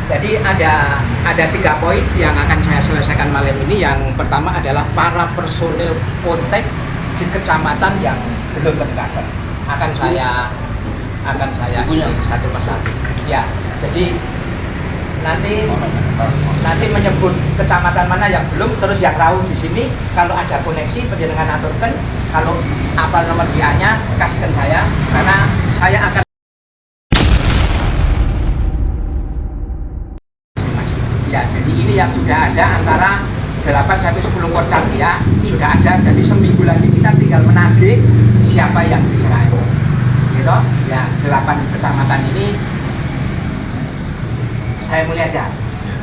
Jadi ada 3 poin yang akan saya selesaikan malam ini. Yang pertama adalah para personil Poltek di kecamatan yang belum terdaftar. Akan saya ini satu persatu. Ya, jadi nanti menyebut kecamatan mana yang belum, terus yang rawuh di sini kalau ada koneksi panjenengan aturkan, kalau apa nomor WA-nya kasihkan saya, karena saya akan ya. Jadi ini yang sudah ada antara 8 sampai 10 korcan ya, sudah ada. Jadi seminggu lagi kita tinggal menagih siapa yang diserahkan, gitu ya. 8 kecamatan ini saya mulai aja.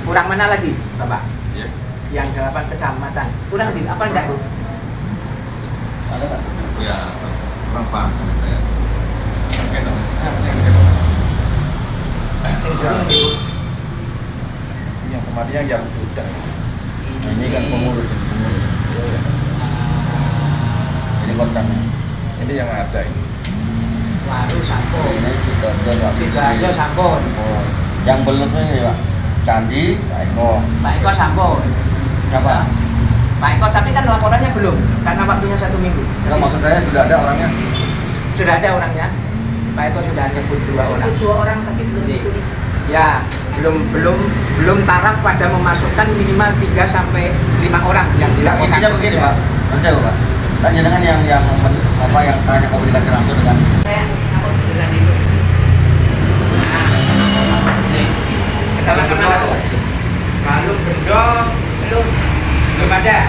Kurang mana lagi, Bapak? Ya. Yang 8 kecamatan. Kurang di apa enggak, Bu? Ada nggak? Ya, kurang paham. Yang kemarin yang sudah. Nah, ini kan pengurus. Ini kontennya. Ini yang ada ini. Waru sampun. Ini Sidoarjo sampun. Yang belum ini Pak. Candi, Pak Eko. Pak Eko sampun. Siapa? Pak Eko, tapi kan laporannya belum, karena waktunya 1 minggu. Enggak, maksud saya sudah ada orangnya. Sudah ada orangnya. Pak Eko sudah nyebut 2 orang. 2 orang tapi belum ditulis. Ya, belum taraf pada memasukkan minimal 3 sampai 5 orang yang Nah, dilaporkan. intinya begini Pak. Nanti Pak. Dan jangan yang tanya komunikasi langsung dengan Kalau Bendo belum ada.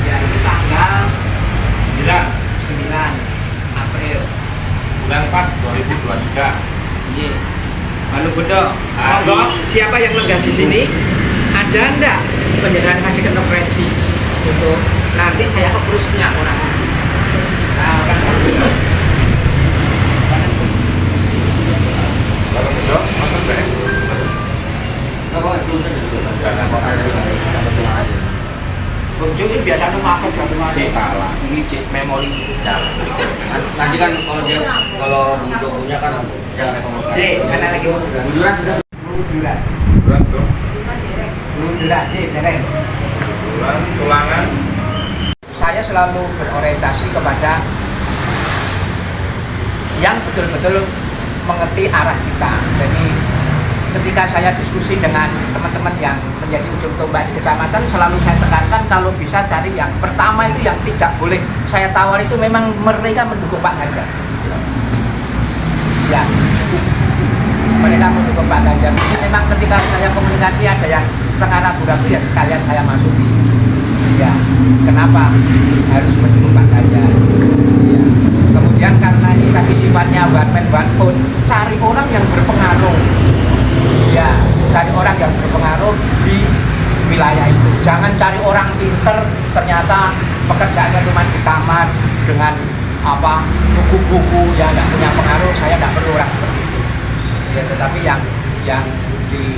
Ya, itu tanggal 9 April Bulan 4 2023. Iya. Lalu Bendo, monggo siapa yang lenggah di sini? Ada enggak penjelasan kasih referensi untuk nanti saya urusnya orang. Nah, kan Lalu betul, apa saya? Bungju ini biasanya ngaku jatuh kalah. Ini cek memori jalan. Nanti kan kalau untuk punya kan jangan rekomendasi. Dek, mana lagi Bujuran sudah. Bujuran. Bulan tuh. Bujuran, dek, dereng. Bulan tulangan. Saya selalu berorientasi kepada yang betul-betul mengerti arah kita. Jadi ketika saya diskusi dengan teman-teman yang menjadi ujung tombak di kecamatan, selalu saya tekankan kalau bisa cari yang pertama itu yang tidak boleh saya tawar itu memang mereka mendukung Pak Ganjar. Ya, mereka mendukung Pak Ganjar. Jadi memang ketika saya komunikasi ada yang setengah ragu-ragu, ya sekalian saya masuki. Ya, kenapa harus mendukung Pak Ganjar? Ya. Kemudian karena ini tadi sifatnya one man one vote, cari orang yang berpengaruh. Ya, cari orang yang berpengaruh di wilayah itu. Jangan cari orang pinter, ternyata pekerjaannya cuma di kamar dengan buku-buku yang tidak punya pengaruh. Saya tidak perlu orang seperti itu. Ya, tetapi yang di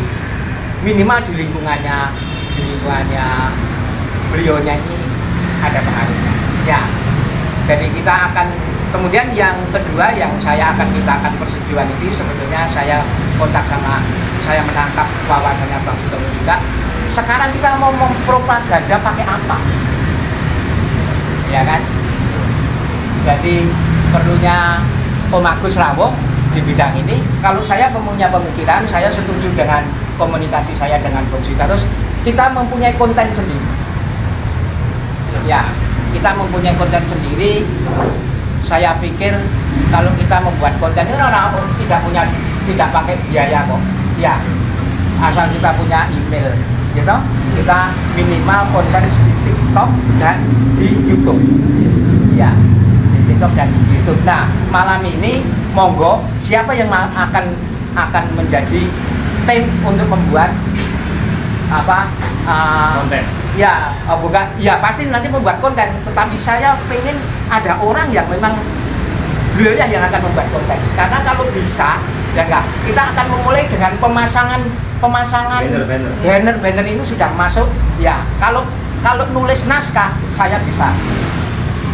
minimal di lingkungannya beliaunya ini ada pengaruhnya. Ya, jadi kita akan. Kemudian yang kedua yang saya akan mintakan persetujuan itu, sebetulnya saya kontak sama, saya menangkap wawasannya Bang Sutomo juga. Sekarang kita mau mempropaganda pakai apa? Ya kan? Jadi perlunya Om Agus Rawuh di bidang ini. Kalau saya punya pemikiran, saya setuju dengan komunikasi saya dengan Bung Sitarus. Kita mempunyai konten sendiri. Ya, kita mempunyai konten sendiri. Saya pikir kalau kita membuat konten ini orang tidak pakai biaya kok. Ya, asal kita punya email, gitu. Kita minimal konten di TikTok dan di YouTube. Ya, di TikTok dan di YouTube. Nah, malam ini monggo siapa yang akan menjadi tim untuk membuat Konten. Ya, bukan, ya pasti nanti membuat konten, tetapi saya pengen ada orang yang memang beliau yang akan membuat konten. Karena kalau bisa, ya enggak, kita akan memulai dengan pemasangan banner ini sudah masuk. Ya, kalau nulis naskah saya bisa.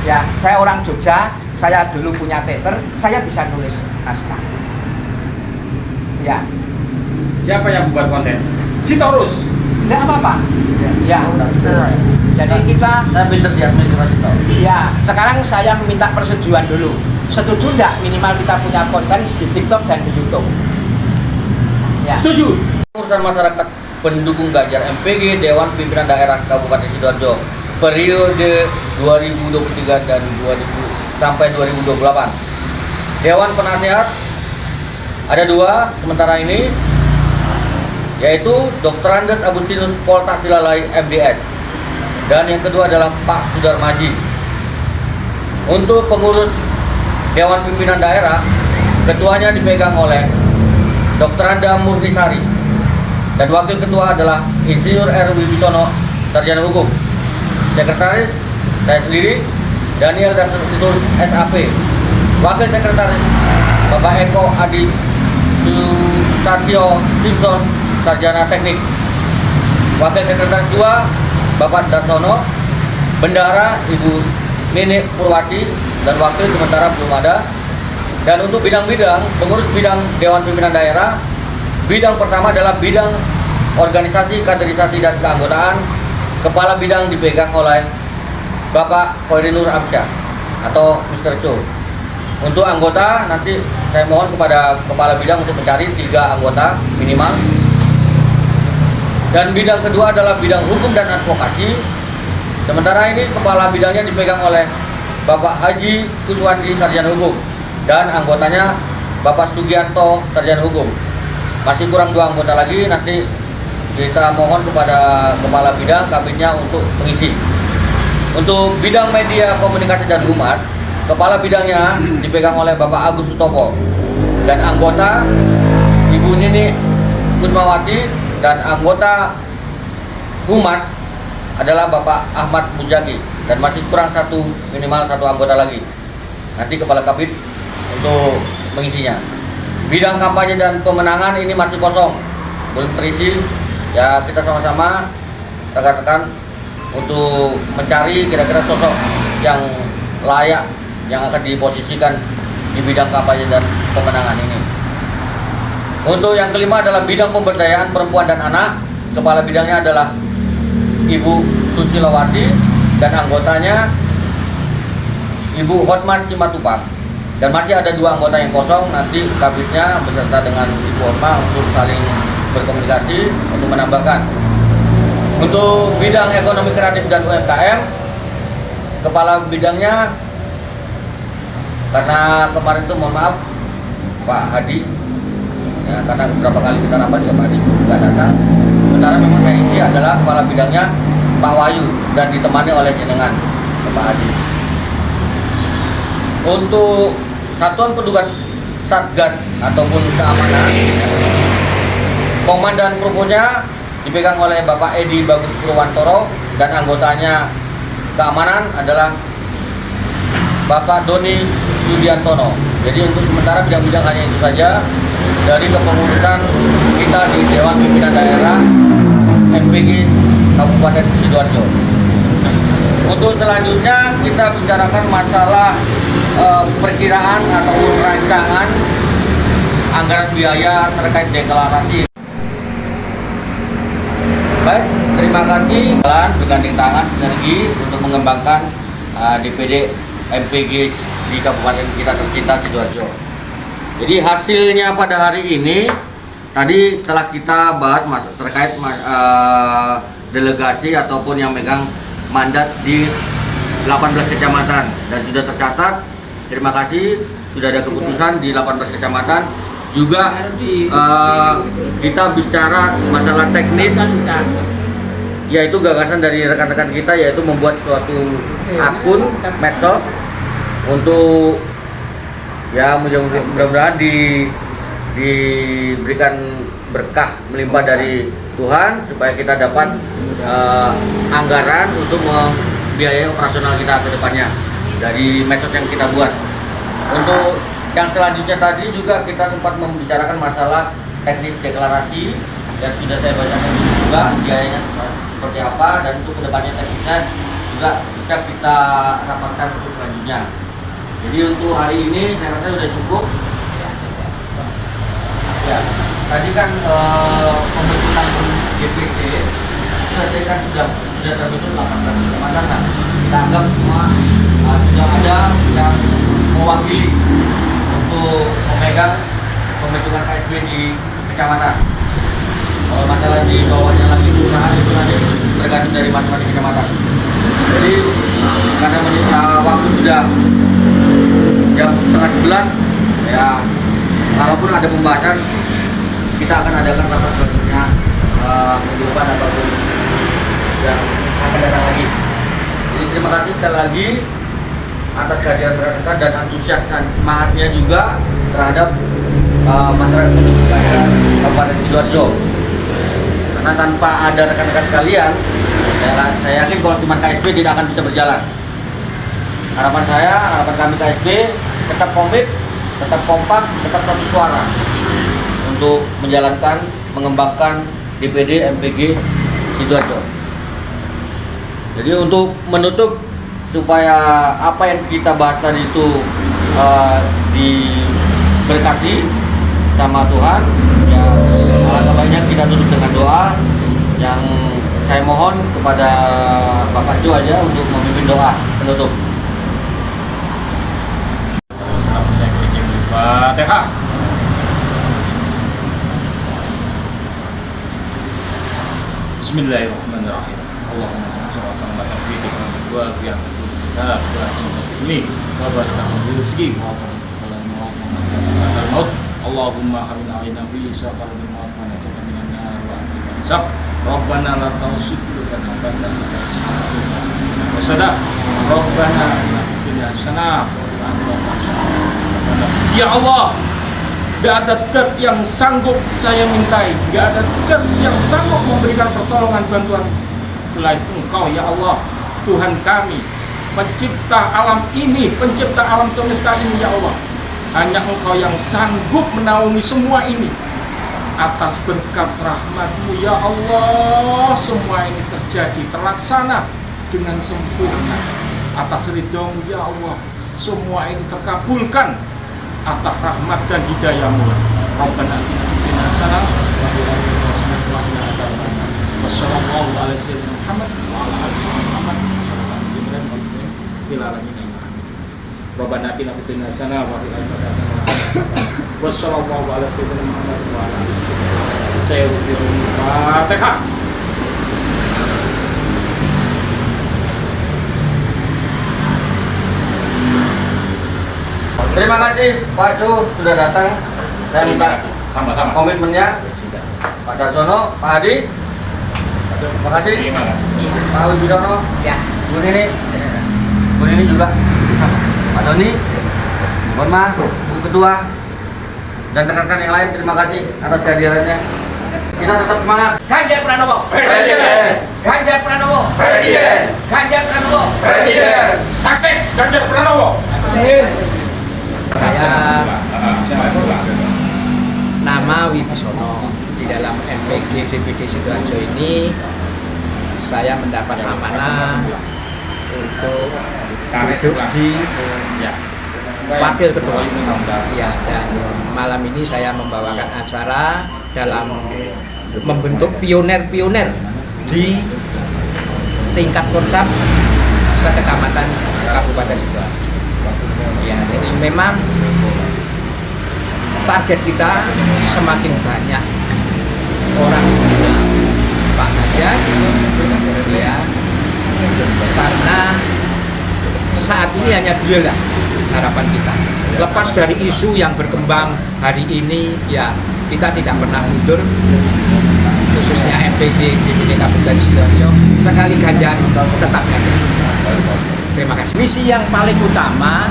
Ya, saya orang Jogja, saya dulu punya teater, saya bisa nulis naskah. Ya, Siapa yang membuat konten? Sitorus. Enggak apa-apa. Ya. Jadi kita Saya pinter di administrasi toh. ya sekarang saya minta persetujuan dulu. Setuju enggak minimal kita punya konten di TikTok dan di YouTube? Ya. Setuju. Urusan masyarakat pendukung Ganjar MPG Dewan Pimpinan Daerah Kabupaten Sidoarjo periode 2023 dan 2000 sampai 2028. Dewan Penasehat ada 2 sementara ini, yaitu Dr. Andes Agustinus Polta Silalai MDS, dan yang kedua adalah Pak Sudarmaji. Untuk pengurus Dewan Pimpinan Daerah, ketuanya dipegang oleh Dr. Anda Murnisari, dan wakil ketua adalah Insinyur R. Wibisono, Sarjana Hukum. Sekretaris saya sendiri, Daniel Dastutur SAP. Wakil Sekretaris Bapak Eko Adi Susatyo Simpson, Sarjana Teknik. Wakil Sekretaris 2 Bapak Darsono. Bendara Ibu Nini Purwati, dan wakil sementara belum ada. Dan untuk bidang-bidang, pengurus bidang Dewan Pimpinan Daerah, bidang pertama adalah bidang organisasi, kaderisasi, dan keanggotaan. Kepala bidang dipegang oleh Bapak Khairinur Amsyah atau Mr. Cho. Untuk anggota, nanti saya mohon kepada kepala bidang untuk mencari 3 anggota minimal. Dan bidang kedua adalah bidang hukum dan advokasi. Sementara ini kepala bidangnya dipegang oleh Bapak Haji Kuswandi, Sarjana Hukum, dan anggotanya Bapak Sugianto, Sarjana Hukum. Masih kurang 2 anggota lagi, nanti kita mohon kepada kepala bidang kabinnya untuk mengisi. Untuk bidang media, komunikasi, dan humas, kepala bidangnya dipegang oleh Bapak Agus Sutopo, dan anggota Ibu Nini Kusmawati, dan anggota humas adalah Bapak Ahmad Mujaki, dan masih kurang minimal 1 anggota lagi. Nanti kepala kabin untuk mengisinya. Bidang kampanye dan pemenangan ini masih kosong, belum terisi. Ya, kita sama-sama rekan-rekan untuk mencari kira-kira sosok yang layak yang akan diposisikan di bidang kampanye dan pemenangan ini. Untuk yang kelima adalah bidang pemberdayaan perempuan dan anak. Kepala bidangnya adalah Ibu Susilawati, dan anggotanya Ibu Hotmas Simatupang. Dan masih ada 2 anggota yang kosong, nanti kabinnya beserta dengan Ibu Hotma untuk saling berkomunikasi untuk menambahkan. Untuk bidang ekonomi kreatif dan UMKM, kepala bidangnya, karena kemarin itu mohon maaf Pak Hadi, ya, karena beberapa kali kita rapat juga Pak Hadi nggak datang. Sementara memang saya isi adalah kepala bidangnya Pak Wahyu, dan ditemani oleh jenengan Pak Hadi. Untuk satuan petugas Satgas ataupun keamanan, komandan Provosnya dipegang oleh Bapak Edi Bagus Purwantoro, dan anggotanya keamanan adalah Bapak Doni Sudiantono. Jadi untuk sementara bidang-bidang hanya itu saja dari kepengurusan kita di Dewan Pimpinan Daerah MPG Kabupaten Sidoarjo. Untuk selanjutnya kita bicarakan masalah perkiraan ataupun rancangan anggaran biaya terkait deklarasi. Baik, terima kasih dan bergandeng tangan sinergi untuk mengembangkan DPD MPG di Kabupaten kita tercinta Sidoarjo. Jadi hasilnya pada hari ini tadi telah kita bahas terkait delegasi ataupun yang megang mandat di 18 kecamatan, dan sudah tercatat. Terima kasih, sudah ada keputusan di 18 kecamatan. Juga kita bicara masalah teknis, yaitu gagasan dari rekan-rekan kita, yaitu membuat suatu akun medsos untuk ya mudah-mudahan diberikan berkah melimpah dari Tuhan, supaya kita dapat anggaran untuk membiayai operasional kita ke depannya dari medsos yang kita buat. Untuk yang selanjutnya tadi juga kita sempat membicarakan masalah teknis deklarasi, dan sudah saya bacakan juga biayanya seperti apa, dan untuk kedepannya teknisnya juga bisa kita rapatkan untuk selanjutnya. Jadi untuk hari ini saya rasa sudah cukup. Ya. tadi kan pembentukan DPC itu kan sudah terbentuk 18 kecamatan. Nah, kita anggap semua sudah ada yang mewakili untuk memegang pembentukan KSB di kecamatan. Kalau masalah di bawahnya lagi kelurahan itu nanti tergantung dari masing-masing kecamatan. Jadi karena waktu sudah jam 10:30 ya, kalaupun ada pembahasan kita akan adakan rapat selanjutnya minggu depan ataupun yang akan datang lagi. Jadi terima kasih sekali lagi atas kehadiran rekan-rekan dan antusias dan semangatnya juga terhadap masyarakat penduduk Kabupaten Sidoarjo. Karena tanpa ada rekan-rekan sekalian, saya yakin kalau cuma KSB tidak akan bisa berjalan. Harapan kami KSB tetap komit, tetap kompak, tetap satu suara untuk menjalankan, mengembangkan DPD MPG Sidoarjo. Jadi untuk menutup supaya apa yang kita bahas tadi itu diberkati sama Tuhan, ya alangkah baiknya kita tutup dengan doa yang saya mohon kepada Bapak Jo aja untuk memimpin doa penutup. Fatihah. Bismillahirrahmanirrahim. Allahumma shalli ala sayyidina wa biya salat wa sallim wa barakatuh bi rizqi wa maut. Allahumma harina alaina bi saqal bil maut wa najina minan nar wa aqina hisab. Rabbana la tawsib lana ba'da wa sada. Rabbana atina hasanah ya Allah, gak ada ter yang sanggup saya mintai, gak ada ter yang sanggup memberikan pertolongan bantuan selain Engkau ya Allah, Tuhan kami, pencipta alam ini, pencipta alam semesta ini ya Allah. Hanya Engkau yang sanggup menaungi semua ini. Atas berkat rahmat-Mu ya Allah, semua ini terjadi, terlaksana dengan sempurna. Atas ridho-Mu ya Allah, semua ini terkabulkan atas rahmat dan hidayah-Mu. Rabbana atina hasanah wa qina adzabannar. Wassallallahu ala sayyidina Muhammad wa ala ali sayyidina Muhammad sallallahu alaihi wasallam. Rabbana atina fid dunya hasanah wa qina adzabannar. Wassallallahu ala sayyidina Muhammad wa ala ali sayyidina Muhammad. Fatihah. Terima kasih Pak Jo sudah datang. Saya minta sama-sama komitmennya Pak Darsono, Pak Hadi. Terima kasih. Pak Wibisono, Ya, Bu Nini juga, Pak Doni, Bu Mah, Bu Ketua, dan rekan-rekan yang lain. Terima kasih atas kehadirannya. Kita tetap semangat. Ganjar Pranowo Presiden. Ganjar Pranowo Presiden. Ganjar Pranowo Presiden. Sukses Ganjar Pranowo. Saya nama Wibisono. Di dalam MPG DPD Sidoarjo ini saya mendapat amanah untuk duduk di wakil ketua. Ya, dan malam ini saya membawakan acara dalam membentuk pioner-pioner di tingkat Korcap sekecamatan Kabupaten Sidoarjo. Ya, jadi memang target kita semakin banyak orang punya Pak Ganjar, ya, karena saat ini hanya beliau lah harapan kita. Lepas dari isu yang berkembang hari ini, ya kita tidak pernah mundur, khususnya MPG di Kabupaten Sidoarjo. Sekali Ganjar tetap Ganjar. Terima kasih. Misi yang paling utama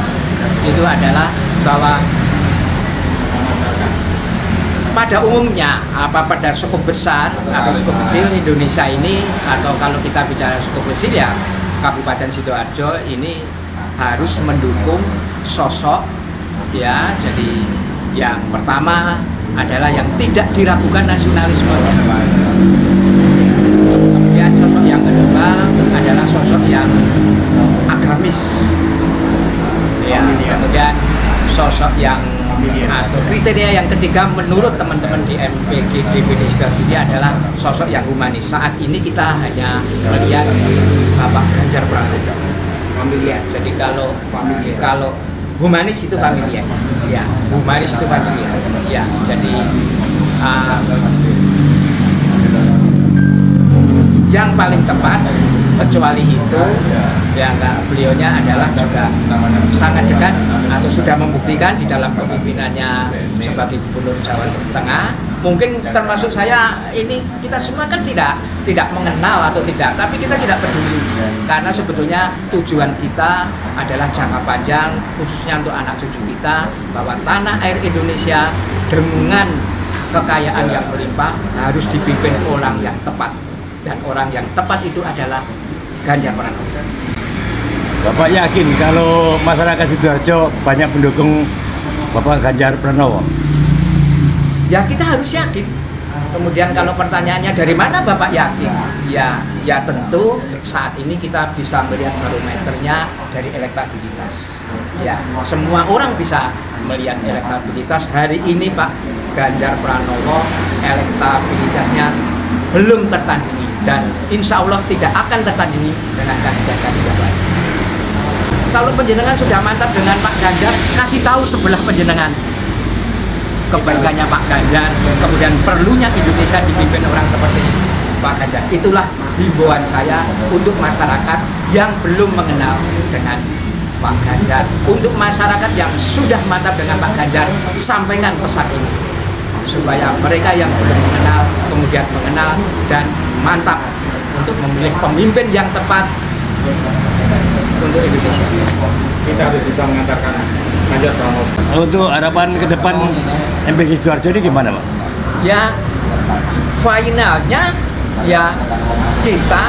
itu adalah bahwa pada umumnya pada skup besar atau skup kecil Indonesia ini, atau kalau kita bicara skup kecil ya Kabupaten Sidoarjo ini harus mendukung sosok, ya. Jadi yang pertama adalah yang tidak diragukan nasionalismenya. Kemudian sosok yang kedua adalah sosok yang agamis, ya. Kemudian sosok yang Atau kriteria yang ketiga menurut teman-teman di MPG DPD Sidoarjo ini adalah sosok yang humanis. Saat ini kita hanya melihat Bapak Ganjar Pranowo familiar. Jadi kalau humanis itu familiar, ya humanis itu familiar, ya. Jadi yang paling tepat kecuali itu ya beliaunya adalah juga sangat dekat atau sudah membuktikan di dalam kepemimpinannya sebagai Gubernur Jawa Tengah. Mungkin termasuk saya ini, kita semua kan tidak mengenal atau tidak, tapi kita tidak peduli karena sebetulnya tujuan kita adalah jangka panjang, khususnya untuk anak cucu kita, bahwa tanah air Indonesia dengan kekayaan yang melimpah harus dipimpin orang yang tepat, dan orang yang tepat itu adalah Ganjar Pranowo. Bapak yakin kalau masyarakat Sidoarjo banyak pendukung Bapak Ganjar Pranowo? Ya kita harus yakin. Kemudian kalau pertanyaannya dari mana Bapak yakin? Ya tentu saat ini kita bisa melihat barometernya dari elektabilitas. Ya, semua orang bisa melihat elektabilitas. Hari ini Pak Ganjar Pranowo elektabilitasnya belum tertandingi dan insya Allah tidak akan tertandingi dengan kandidat-kandidat lain. Kalau penjenengan sudah mantap dengan Pak Ganjar, kasih tahu sebelah penjenengan kebaikannya Pak Ganjar, kemudian perlunya Indonesia dipimpin orang seperti Pak Ganjar. Itulah himbauan saya untuk masyarakat yang belum mengenal dengan Pak Ganjar. Untuk masyarakat yang sudah mantap dengan Pak Ganjar, sampaikan pesan ini supaya mereka yang belum mengenal kemudian mengenal dan mantap untuk memilih pemimpin yang tepat untuk Indonesia. Kita harus bisa mengantarkan Ganjar Pranowo. Untuk harapan ke depan MPG Sidoarjo ini gimana, Pak? Ya finalnya ya kita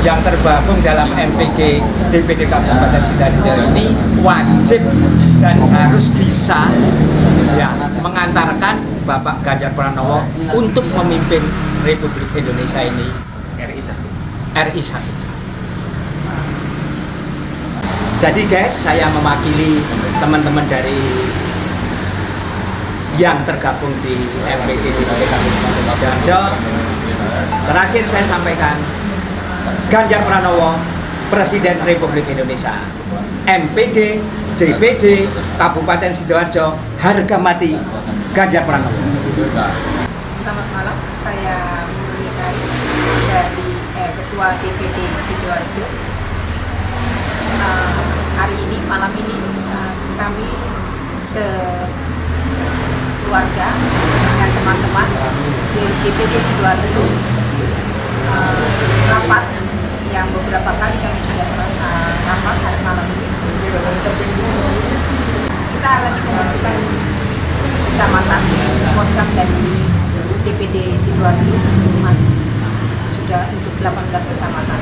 yang tergabung dalam MPG DPD Kabupaten Sidoarjo ini wajib dan harus bisa ya mengantarkan Bapak Ganjar Pranowo untuk memimpin Republik Indonesia ini RI 1. Jadi guys, saya mewakili teman-teman dari yang tergabung di MPG DPD Kabupaten Sidoarjo. Terakhir saya sampaikan, Ganjar Pranowo Presiden Republik Indonesia, MPG DPD Kabupaten Sidoarjo, harga mati Ganjar Pranowo. Selamat malam, saya Murni Sari dari Ketua DPD Sidoarjo. Hari ini, malam ini kami sekeluarga dan teman-teman di DPD Sidoarjo rapat yang beberapa kali kami sudah rapat hari malam ini. Kita lagi menentukan kecamatan Kodam dan DPD Sidoarjo keseluruhan sudah untuk 18 kecamatan.